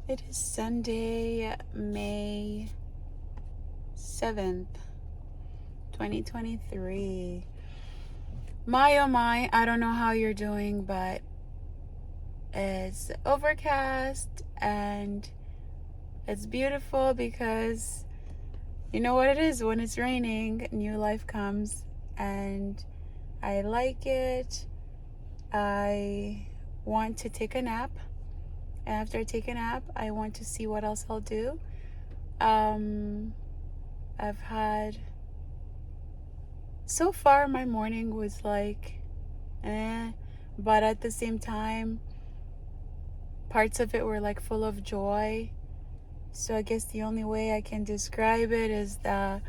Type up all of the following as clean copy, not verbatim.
It is Sunday, May 7th, 2023. My oh my, I don't know how you're doing, but it's overcast and it's beautiful because you know what it is when it's raining, new life comes, and I like it. I want to take a nap. And after I take a nap, I want to see what else I'll do. I've had, so far my morning was like, but at the same time, parts of it were like full of joy. So I guess the only way I can describe it is that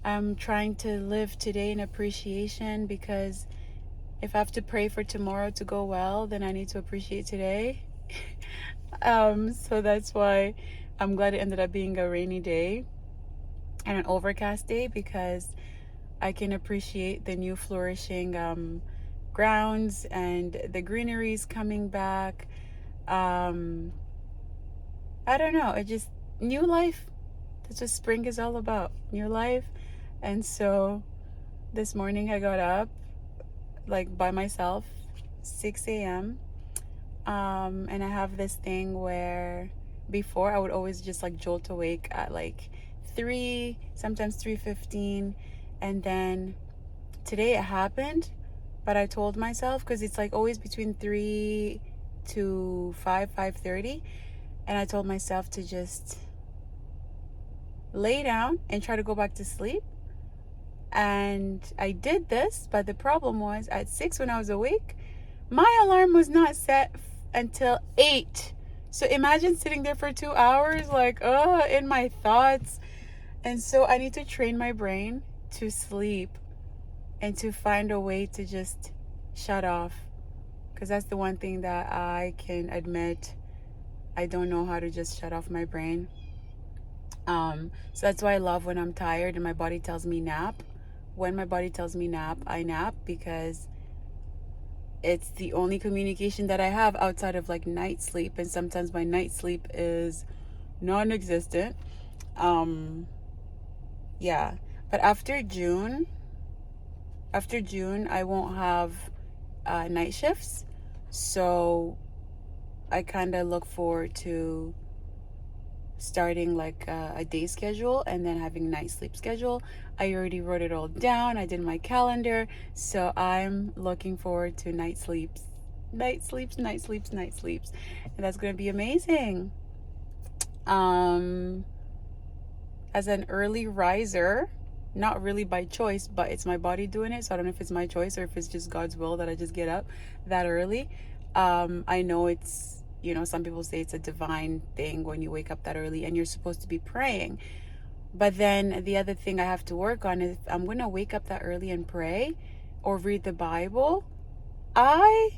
I'm trying to live today in appreciation, because if I have to pray for tomorrow to go well, then I need to appreciate today. So that's why I'm glad it ended up being a rainy day and an overcast day, because I can appreciate the new flourishing grounds and the greeneries coming back. I don't know, it just, new life. That's what spring is all about, new life. And so this morning I got up like by myself, 6 a.m. And I have this thing where before I would always just like jolt awake at like 3, sometimes 3:15, and then today it happened, but I told myself, because it's like always between 3 to 5:30, and I told myself to just lay down and try to go back to sleep. And I did this, but the problem was at 6 when I was awake, my alarm was not set until 8. So imagine sitting there for 2 hours, like, in my thoughts. And so I need to train my brain to sleep and to find a way to just shut off. Because that's the one thing that I can admit, I don't know how to just shut off my brain. So that's why I love when I'm tired and my body tells me nap. When my body tells me nap, I nap, because it's the only communication that I have outside of like night sleep, and sometimes my night sleep is non-existent. Yeah, but after June I won't have night shifts, so I kind of look forward to starting like a day schedule and then having night sleep schedule. I already wrote it all down. I did my calendar. So I'm looking forward to night sleeps. Night sleeps, night sleeps, night sleeps. And that's going to be amazing. As an early riser, not really by choice, but it's my body doing it. So I don't know if it's my choice or if it's just God's will that I just get up that early. I know it's, some people say it's a divine thing when you wake up that early and you're supposed to be praying. But then the other thing I have to work on is, if I'm going to wake up that early and pray or read the Bible, I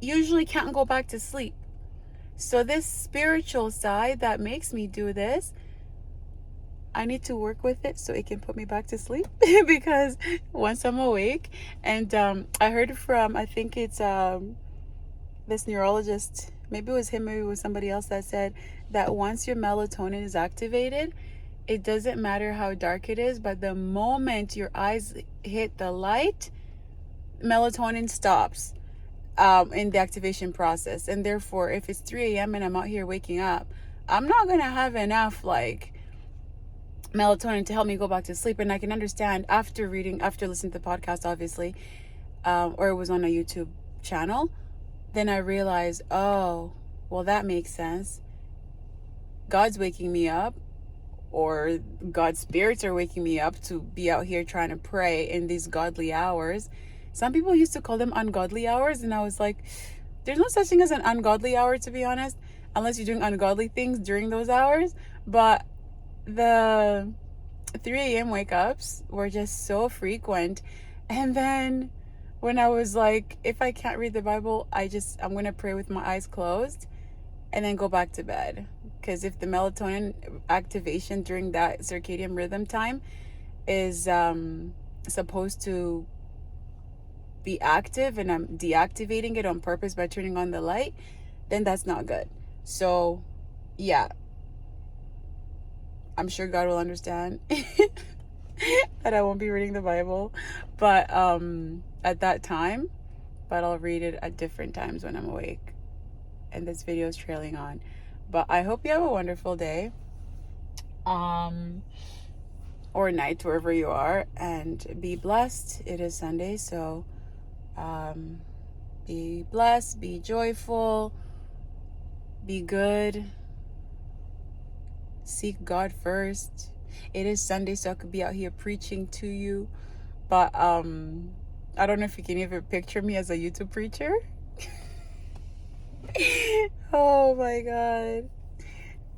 usually can't go back to sleep. So this spiritual side that makes me do this, I need to work with it so it can put me back to sleep. Because once I'm awake, and I heard from, I think it's this neurologist, maybe it was him, maybe it was somebody else, that said that once your melatonin is activated, it doesn't matter how dark it is, but the moment your eyes hit the light, melatonin stops in the activation process. And therefore, if it's 3 a.m. and I'm out here waking up, I'm not going to have enough like melatonin to help me go back to sleep. And I can understand after listening to the podcast, obviously, or it was on a YouTube channel, then I realized, oh, well, that makes sense. God's waking me up, or God's spirits are waking me up to be out here trying to pray in these godly hours. Some people used to call them ungodly hours, and I was like, there's no such thing as an ungodly hour, to be honest, unless you're doing ungodly things during those hours. But the 3 a.m. wake ups were just so frequent. And then when I was like, if I can't read the Bible, I'm going to pray with my eyes closed and then go back to bed. Because if the melatonin activation during that circadian rhythm time is supposed to be active and I'm deactivating it on purpose by turning on the light, then that's not good. So yeah, I'm sure God will understand that I won't be reading the Bible, but at that time, but I'll read it at different times when I'm awake. And this video is trailing on. But I hope you have a wonderful day. Or night, wherever you are, and be blessed. It is Sunday, so be blessed, be joyful, be good, seek God first. It is Sunday, so I could be out here preaching to you, but I don't know if you can even picture me as a YouTube preacher. Oh my God,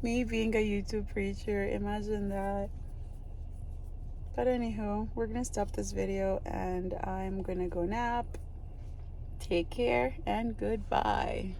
me being a YouTube preacher, imagine that. But anywho, we're gonna stop this video and I'm gonna go nap. Take care and goodbye.